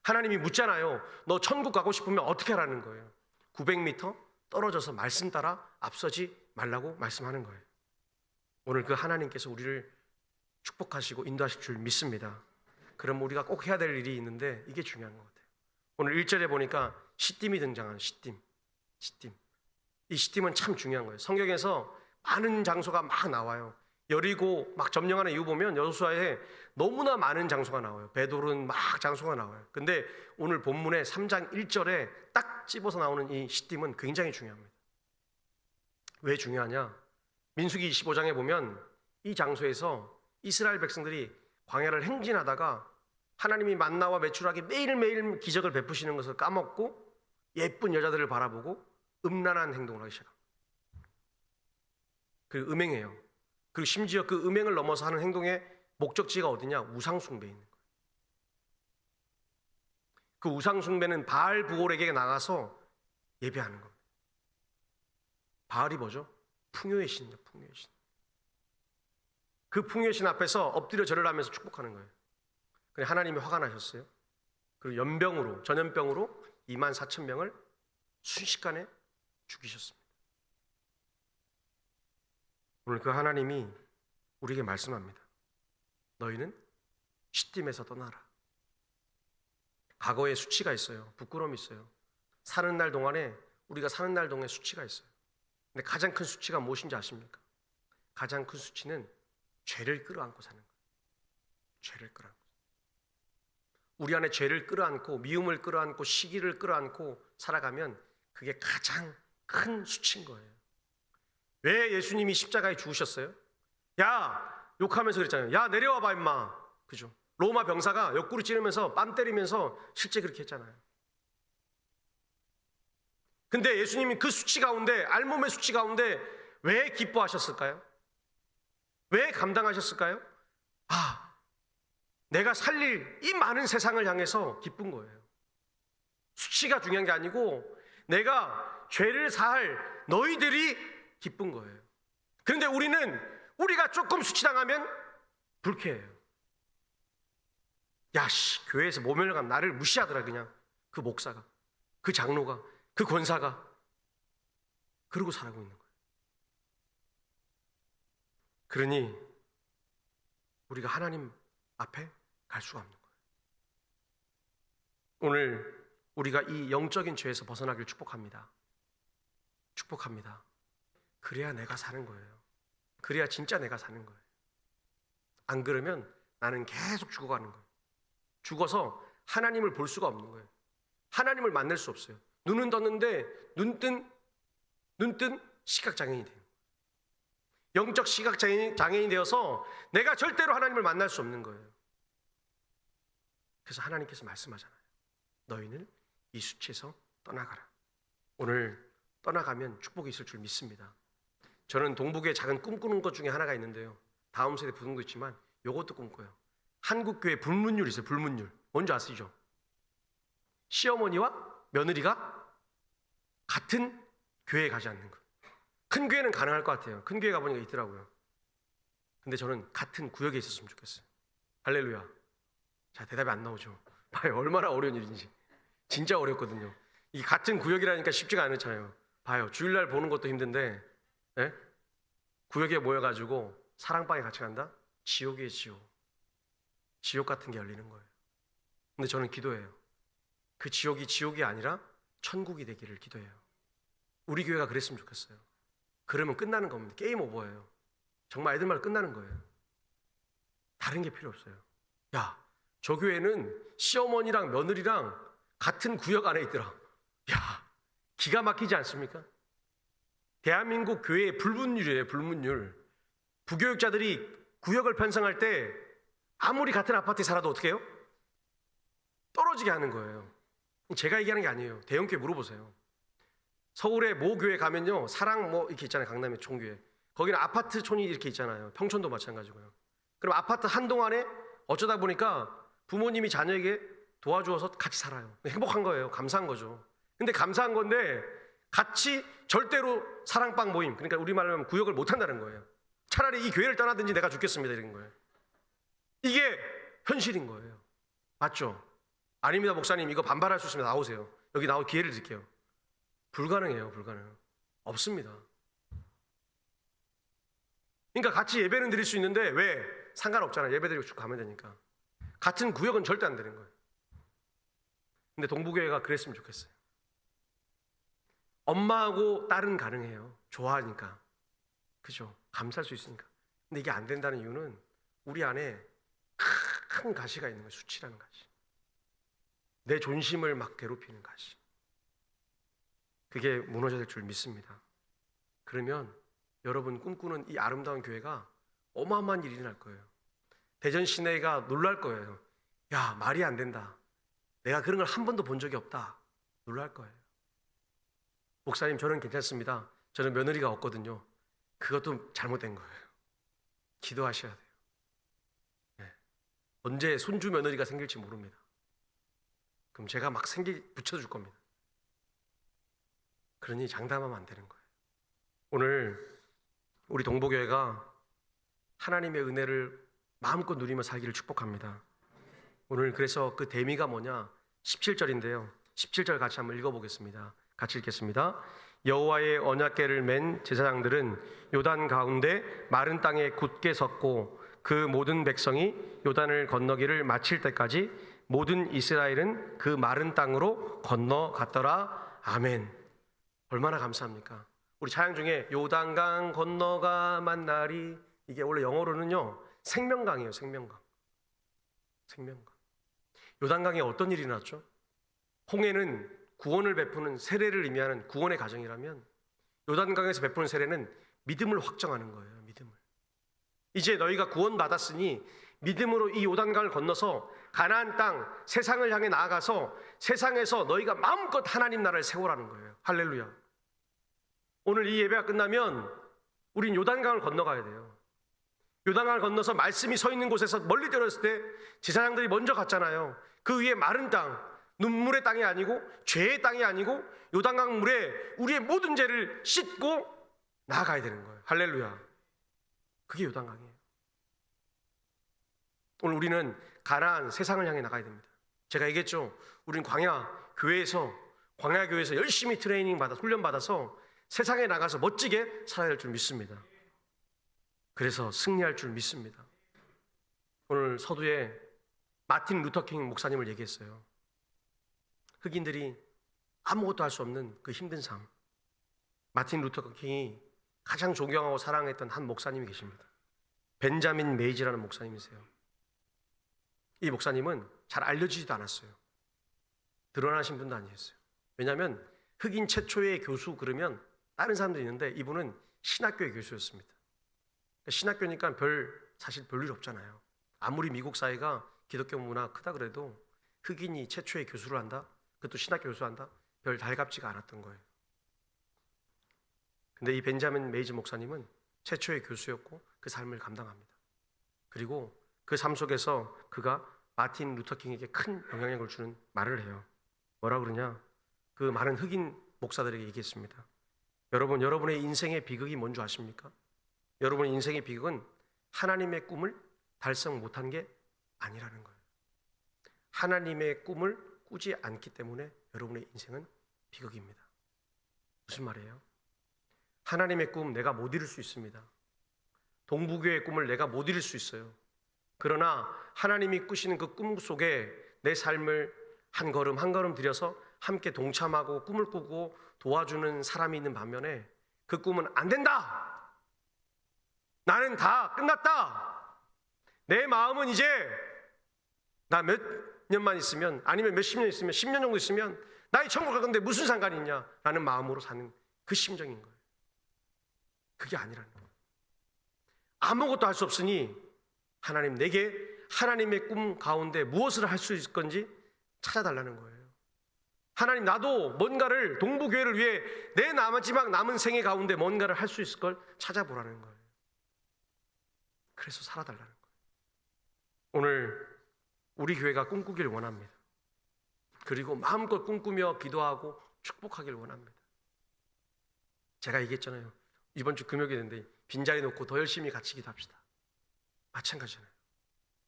하나님이 묻잖아요. 너 천국 가고 싶으면 어떻게 하라는 거예요? 900m 떨어져서 말씀 따라 앞서지 말라고 말씀하는 거예요. 오늘 그 하나님께서 우리를 축복하시고 인도하실 줄 믿습니다. 그럼 우리가 꼭 해야 될 일이 있는데 이게 중요한 것 같아요. 오늘 1절에 보니까 시딤이 등장하는 시딤. 이 시딤은 참 중요한 거예요. 성경에서 많은 장소가 막 나와요. 여리고 막 점령하는 이유 보면 여호수아에 너무나 많은 장소가 나와요. 베돌은 막 장소가 나와요. 근데 오늘 본문의 3장 1절에 딱 집어서 나오는 이 시딤은 굉장히 중요합니다. 왜 중요하냐? 민수기 25장에 보면 이 장소에서 이스라엘 백성들이 광야를 행진하다가 하나님이 만나와 메추라기 매일매일 기적을 베푸시는 것을 까먹고 예쁜 여자들을 바라보고 음란한 행동을 하기 시작합니다. 그 음행이에요. 그리고 심지어 그 음행을 넘어서 하는 행동의 목적지가 어디냐? 우상 숭배에 있는 거예요. 그 우상 숭배는 바알 부올에게 나가서 예배하는 겁니다. 바알이 뭐죠? 풍요의 신이죠. 풍요의 신. 그 풍요의 신 앞에서 엎드려 절을 하면서 축복하는 거예요. 그래 하나님이 화가 나셨어요. 그리고 연병으로, 전염병으로 24,000명을 순식간에 죽이셨습니다. 오늘 그 하나님이 우리에게 말씀합니다. 너희는 시딤에서 떠나라. 과거에 수치가 있어요. 부끄러움이 있어요. 사는 날 동안에 우리가 사는 날 동안에 수치가 있어요. 근데 가장 큰 수치가 무엇인지 아십니까? 가장 큰 수치는 죄를 끌어안고 사는 거예요. 죄를 끌어안고. 우리 안에 죄를 끌어안고 미움을 끌어안고 시기를 끌어안고 살아가면 그게 가장 큰 수치인 거예요. 왜 예수님이 십자가에 죽으셨어요? 야! 욕하면서 그랬잖아요. 야 내려와봐 임마. 그죠? 로마 병사가 옆구리 찌르면서 뺨 때리면서 실제 그렇게 했잖아요. 근데 예수님이 그 수치 가운데, 알몸의 수치 가운데 왜 기뻐하셨을까요? 왜 감당하셨을까요? 내가 살릴 이 많은 세상을 향해서 기쁜 거예요. 수치가 중요한 게 아니고 내가 죄를 사할 너희들이 기쁜 거예요. 그런데 우리가 조금 수치당하면 불쾌해요. 교회에서 모멸을 가면 나를 무시하더라. 그냥 그 목사가, 그 장로가, 그 권사가. 그러고 살아가고 있는 거예요. 그러니 우리가 하나님 앞에 갈 수가 없는 거예요. 오늘 우리가 이 영적인 죄에서 벗어나길 축복합니다. 축복합니다. 그래야 내가 사는 거예요. 그래야 진짜 내가 사는 거예요. 안 그러면 나는 계속 죽어가는 거예요. 죽어서 하나님을 볼 수가 없는 거예요. 하나님을 만날 수 없어요. 눈은 떴는데 눈뜬 시각장애인이 돼요. 영적 시각장애인이 되어서 내가 절대로 하나님을 만날 수 없는 거예요. 그래서 하나님께서 말씀하잖아요. 너희는 이 수치에서 떠나가라. 오늘 떠나가면 축복이 있을 줄 믿습니다. 저는 동북에 작은 꿈꾸는 것 중에 하나가 있는데요. 다음 세대 부흥도 있지만 요것도 꿈꿔요. 한국교회 불문율이 있어요. 불문율. 뭔지 아시죠? 시어머니와 며느리가 같은 교회에 가지 않는 것. 큰 교회는 가능할 것 같아요. 큰 교회 가보니까 있더라고요. 근데 저는 같은 구역에 있었으면 좋겠어요. 할렐루야. 자, 대답이 안 나오죠. 봐요, 얼마나 어려운 일인지. 진짜 어렵거든요. 이 같은 구역이라니까 쉽지가 않잖아요. 봐요, 주일날 보는 것도 힘든데, 예? 구역에 모여가지고 사랑방에 같이 간다? 지옥이에요, 지옥. 지옥 같은 게 열리는 거예요. 근데 저는 기도해요. 그 지옥이 지옥이 아니라 천국이 되기를 기도해요. 우리 교회가 그랬으면 좋겠어요. 그러면 끝나는 겁니다. 게임 오버예요. 정말 애들 말 끝나는 거예요. 다른 게 필요 없어요. 야, 저 교회는 시어머니랑 며느리랑 같은 구역 안에 있더라. 야, 기가 막히지 않습니까? 대한민국 교회의 불문율이에요. 불문율. 부교육자들이 구역을 편성할 때 아무리 같은 아파트에 살아도 어떻게 해요? 떨어지게 하는 거예요. 제가 얘기하는 게 아니에요. 대형교회 물어보세요. 서울의 모 교회 가면요, 사랑 뭐 이렇게 있잖아요. 강남의 총교회. 거기는 아파트촌이 이렇게 있잖아요. 평촌도 마찬가지고요. 그럼 아파트 한동안에 어쩌다 보니까 부모님이 자녀에게 도와주어서 같이 살아요. 행복한 거예요. 감사한 거죠. 근데 감사한 건데 같이 절대로 사랑방 모임, 그러니까 우리말로 하면 구역을 못 한다는 거예요. 차라리 이 교회를 떠나든지 내가 죽겠습니다 이런 거예요. 이게 현실인 거예요. 맞죠? 아닙니다 목사님, 이거 반발할 수 있으면 나오세요. 여기 나올 기회를 드릴게요. 불가능해요. 불가능. 없습니다. 그러니까 같이 예배는 드릴 수 있는데 왜? 상관없잖아요. 예배 드리고 쭉 가면 되니까. 같은 구역은 절대 안 되는 거예요. 근데 동부교회가 그랬으면 좋겠어요. 엄마하고 딸은 가능해요. 좋아하니까. 그죠? 감쌀 수 있으니까. 근데 이게 안 된다는 이유는 우리 안에 큰 가시가 있는 거예요. 수치라는 가시. 내 존심을 막 괴롭히는 가시. 그게 무너져야 될 줄 믿습니다. 그러면 여러분 꿈꾸는 이 아름다운 교회가 어마어마한 일이 일어날 거예요. 대전 시내가 놀랄 거예요. 야, 말이 안 된다. 내가 그런 걸 한 번도 본 적이 없다. 놀랄 거예요. 목사님, 저는 괜찮습니다. 저는 며느리가 없거든요. 그것도 잘못된 거예요. 기도하셔야 돼요. 네. 언제 손주 며느리가 생길지 모릅니다. 그럼 제가 막 붙여줄 겁니다. 그러니 장담하면 안 되는 거예요. 오늘 우리 동부교회가 하나님의 은혜를 마음껏 누리며 살기를 축복합니다. 오늘 그래서 그 대미가 뭐냐? 17절인데요. 17절 같이 한번 읽어보겠습니다. 같이 읽겠습니다. 여호와의 언약궤를 맨 제사장들은 요단 가운데 마른 땅에 굳게 섰고 그 모든 백성이 요단을 건너기를 마칠 때까지 모든 이스라엘은 그 마른 땅으로 건너갔더라. 아멘. 얼마나 감사합니까? 우리 찬양 중에 요단강 건너가 만나리, 이게 원래 영어로는요 생명강이에요. 생명강. 생명강. 요단강에 어떤 일이 났죠? 홍해는 구원을 베푸는 세례를 의미하는 구원의 가정이라면 요단강에서 베푸는 세례는 믿음을 확정하는 거예요. 믿음을. 이제 너희가 구원받았으니 믿음으로 이 요단강을 건너서 가나안 땅 세상을 향해 나아가서 세상에서 너희가 마음껏 하나님 나라를 세우라는 거예요. 할렐루야. 오늘 이 예배가 끝나면 우린 요단강을 건너가야 돼요. 요단강을 건너서 말씀이 서 있는 곳에서 멀리 떨어졌을 때 제사장들이 먼저 갔잖아요. 그 위에 마른 땅, 눈물의 땅이 아니고 죄의 땅이 아니고 요단강 물에 우리의 모든 죄를 씻고 나아가야 되는 거예요. 할렐루야. 그게 요단강이에요. 오늘 우리는 가나안 세상을 향해 나가야 됩니다. 제가 얘기했죠. 우리는 광야 교회에서 열심히 트레이닝 받아 훈련 받아서 세상에 나가서 멋지게 살아야 할 줄 믿습니다. 그래서 승리할 줄 믿습니다. 오늘 서두에 마틴 루터킹 목사님을 얘기했어요. 흑인들이 아무것도 할 수 없는 그 힘든 삶. 마틴 루터킹이 가장 존경하고 사랑했던 한 목사님이 계십니다. 벤자민 메이지라는 목사님이세요. 이 목사님은 잘 알려지지도 않았어요. 드러나신 분도 아니었어요. 왜냐하면 흑인 최초의 교수 그러면 다른 사람들이 있는데 이분은 신학교의 교수였습니다. 신학교니까 사실 별일 없잖아요. 아무리 미국 사회가 기독교 문화 크다 그래도 흑인이 최초의 교수를 한다? 그것도 신학교 교수한다? 별 달갑지가 않았던 거예요. 근데 이 벤자민 메이지 목사님은 최초의 교수였고 그 삶을 감당합니다. 그리고 그 삶 속에서 그가 마틴 루터킹에게 큰 영향력을 주는 말을 해요. 뭐라 그러냐? 그 많은 흑인 목사들에게 얘기했습니다. 여러분, 여러분의 인생의 비극이 뭔지 아십니까? 여러분의 인생의 비극은 하나님의 꿈을 달성 못한 게 아니라는 거예요. 하나님의 꿈을 꾸지 않기 때문에 여러분의 인생은 비극입니다. 무슨 말이에요? 하나님의 꿈 내가 못 이룰 수 있습니다. 동부교회의 꿈을 내가 못 이룰 수 있어요. 그러나 하나님이 꾸시는 그 꿈 속에 내 삶을 한 걸음 한 걸음 들여서 함께 동참하고 꿈을 꾸고 도와주는 사람이 있는 반면에 그 꿈은 안 된다! 나는 다 끝났다! 내 마음은 이제 나 몇 년만 있으면, 아니면 몇십 년 있으면, 10년 정도 있으면 나의 천국 갈 건데 무슨 상관이 있냐 라는 마음으로 사는 그 심정인 거예요. 그게 아니라는 거예요. 아무것도 할 수 없으니 하나님, 내게 하나님의 꿈 가운데 무엇을 할 수 있을 건지 찾아달라는 거예요. 하나님, 나도 뭔가를 동부교회를 위해 내 마지막 남은 생애 가운데 뭔가를 할 수 있을 걸 찾아보라는 거예요. 그래서 살아달라는 거예요. 오늘 우리 교회가 꿈꾸길 원합니다. 그리고 마음껏 꿈꾸며 기도하고 축복하길 원합니다. 제가 얘기했잖아요. 이번 주 금요일인데 빈자리 놓고 더 열심히 같이 기도합시다. 마찬가지잖아요.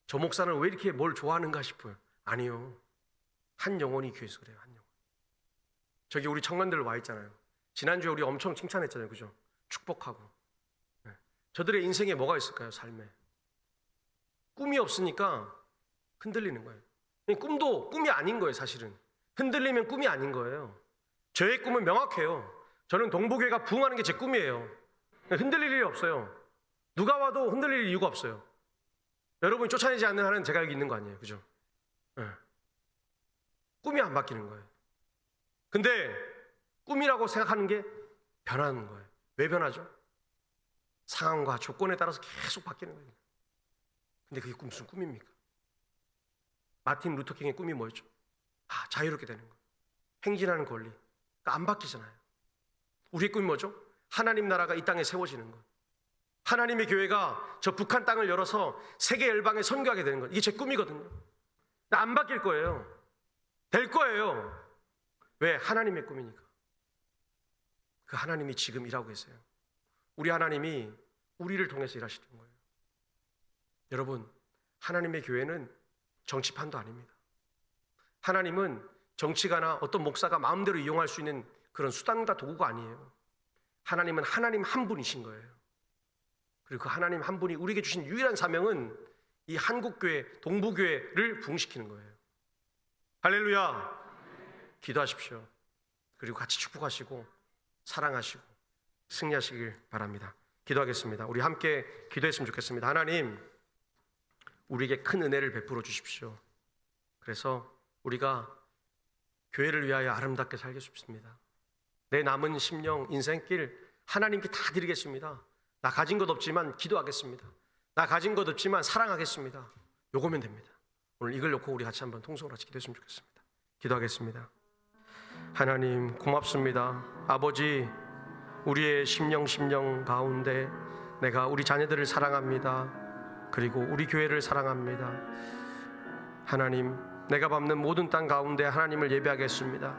저 목사는 왜 이렇게 뭘 좋아하는가 싶어요. 아니요. 한 영혼이 교회에서 그래요. 한 영혼. 저기 우리 청년들 와 있잖아요. 지난주에 우리 엄청 칭찬했잖아요. 그죠? 축복하고. 네. 저들의 인생에 뭐가 있을까요? 삶에. 꿈이 없으니까 흔들리는 거예요. 꿈도 꿈이 아닌 거예요. 사실은. 흔들리면 꿈이 아닌 거예요. 저의 꿈은 명확해요. 저는 동부교회가 부흥하는 게 제 꿈이에요. 흔들릴 일이 없어요. 누가 와도 흔들릴 이유가 없어요. 여러분이 쫓아내지 않는 한은 제가 여기 있는 거 아니에요. 그죠? 네. 꿈이 안 바뀌는 거예요. 근데 꿈이라고 생각하는 게 변하는 거예요. 왜 변하죠? 상황과 조건에 따라서 계속 바뀌는 거예요. 근데 그게 무슨 꿈입니까? 마틴 루터킹의 꿈이 뭐였죠? 자유롭게 되는 거예요. 행진하는 권리. 그러니까 안 바뀌잖아요. 우리의 꿈이 뭐죠? 하나님 나라가 이 땅에 세워지는 것. 하나님의 교회가 저 북한 땅을 열어서 세계 열방에 선교하게 되는 것. 이게 제 꿈이거든요. 안 바뀔 거예요. 될 거예요. 왜? 하나님의 꿈이니까. 그 하나님이 지금 일하고 계세요. 우리 하나님이 우리를 통해서 일하시는 거예요. 여러분, 하나님의 교회는 정치판도 아닙니다. 하나님은 정치가나 어떤 목사가 마음대로 이용할 수 있는 그런 수단과 도구가 아니에요. 하나님은 하나님 한 분이신 거예요. 그리고 그 하나님 한 분이 우리에게 주신 유일한 사명은 이 한국교회, 동부교회를 부흥시키는 거예요. 할렐루야! 기도하십시오. 그리고 같이 축복하시고 사랑하시고 승리하시길 바랍니다. 기도하겠습니다. 우리 함께 기도했으면 좋겠습니다. 하나님, 우리에게 큰 은혜를 베풀어 주십시오. 그래서 우리가 교회를 위하여 아름답게 살겠습니다. 내 남은 심령, 인생길 하나님께 다 드리겠습니다. 나 가진 것 없지만 기도하겠습니다. 나 가진 것 없지만 사랑하겠습니다. 요거면 됩니다. 오늘 이걸 놓고 우리 같이 한번 통성으로 같이 기도했으면 좋겠습니다. 기도하겠습니다. 하나님 고맙습니다. 아버지, 우리의 심령 가운데 내가 우리 자녀들을 사랑합니다. 그리고 우리 교회를 사랑합니다. 하나님, 내가 밟는 모든 땅 가운데 하나님을 예배하겠습니다.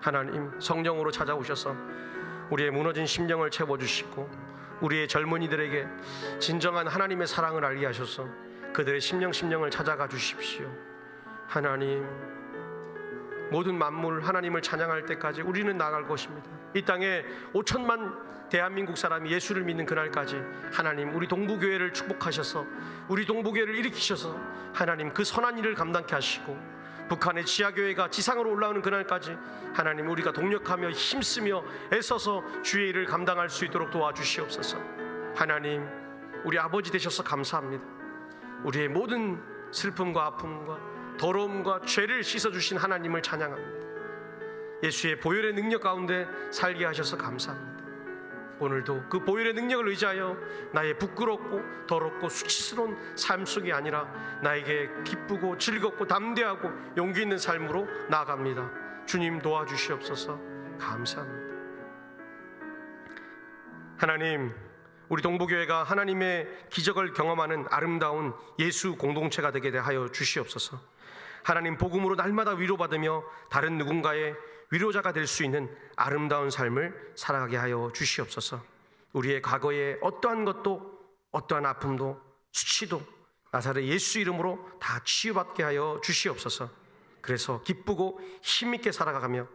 하나님, 성령으로 찾아오셔서 우리의 무너진 심령을 채워주시고 우리의 젊은이들에게 진정한 하나님의 사랑을 알게 하셔서 그들의 심령을 찾아가 주십시오. 하나님, 모든 만물 하나님을 찬양할 때까지 우리는 나아갈 것입니다. 이 땅에 5천만 대한민국 사람이 예수를 믿는 그날까지 하나님, 우리 동부교회를 축복하셔서 우리 동부교회를 일으키셔서 하나님 그 선한 일을 감당케 하시고 북한의 지하교회가 지상으로 올라오는 그날까지 하나님, 우리가 동력하며 힘쓰며 애써서 주의 일을 감당할 수 있도록 도와주시옵소서. 하나님, 우리 아버지 되셔서 감사합니다. 우리의 모든 슬픔과 아픔과 더러움과 죄를 씻어주신 하나님을 찬양합니다. 예수의 보혈의 능력 가운데 살게 하셔서 감사합니다. 오늘도 그 보혈의 능력을 의지하여 나의 부끄럽고 더럽고 수치스러운 삶 속이 아니라 나에게 기쁘고 즐겁고 담대하고 용기 있는 삶으로 나아갑니다. 주님 도와주시옵소서. 감사합니다. 하나님, 우리 동부교회가 하나님의 기적을 경험하는 아름다운 예수 공동체가 되게 하여 주시옵소서. 하나님 복음으로 날마다 위로받으며 다른 누군가의 위로자가 될 수 있는 아름다운 삶을 살아가게 하여 주시옵소서. 우리의 과거에 어떠한 것도, 어떠한 아픔도, 수치도 나사렛 예수 이름으로 다 치유받게 하여 주시옵소서. 그래서 기쁘고 힘있게 살아가며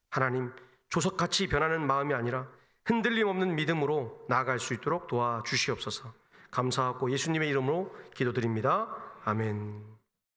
하나님 조석같이 변하는 마음이 아니라 흔들림 없는 믿음으로 나아갈 수 있도록 도와주시옵소서. 감사하고 예수님의 이름으로 기도드립니다. 아멘.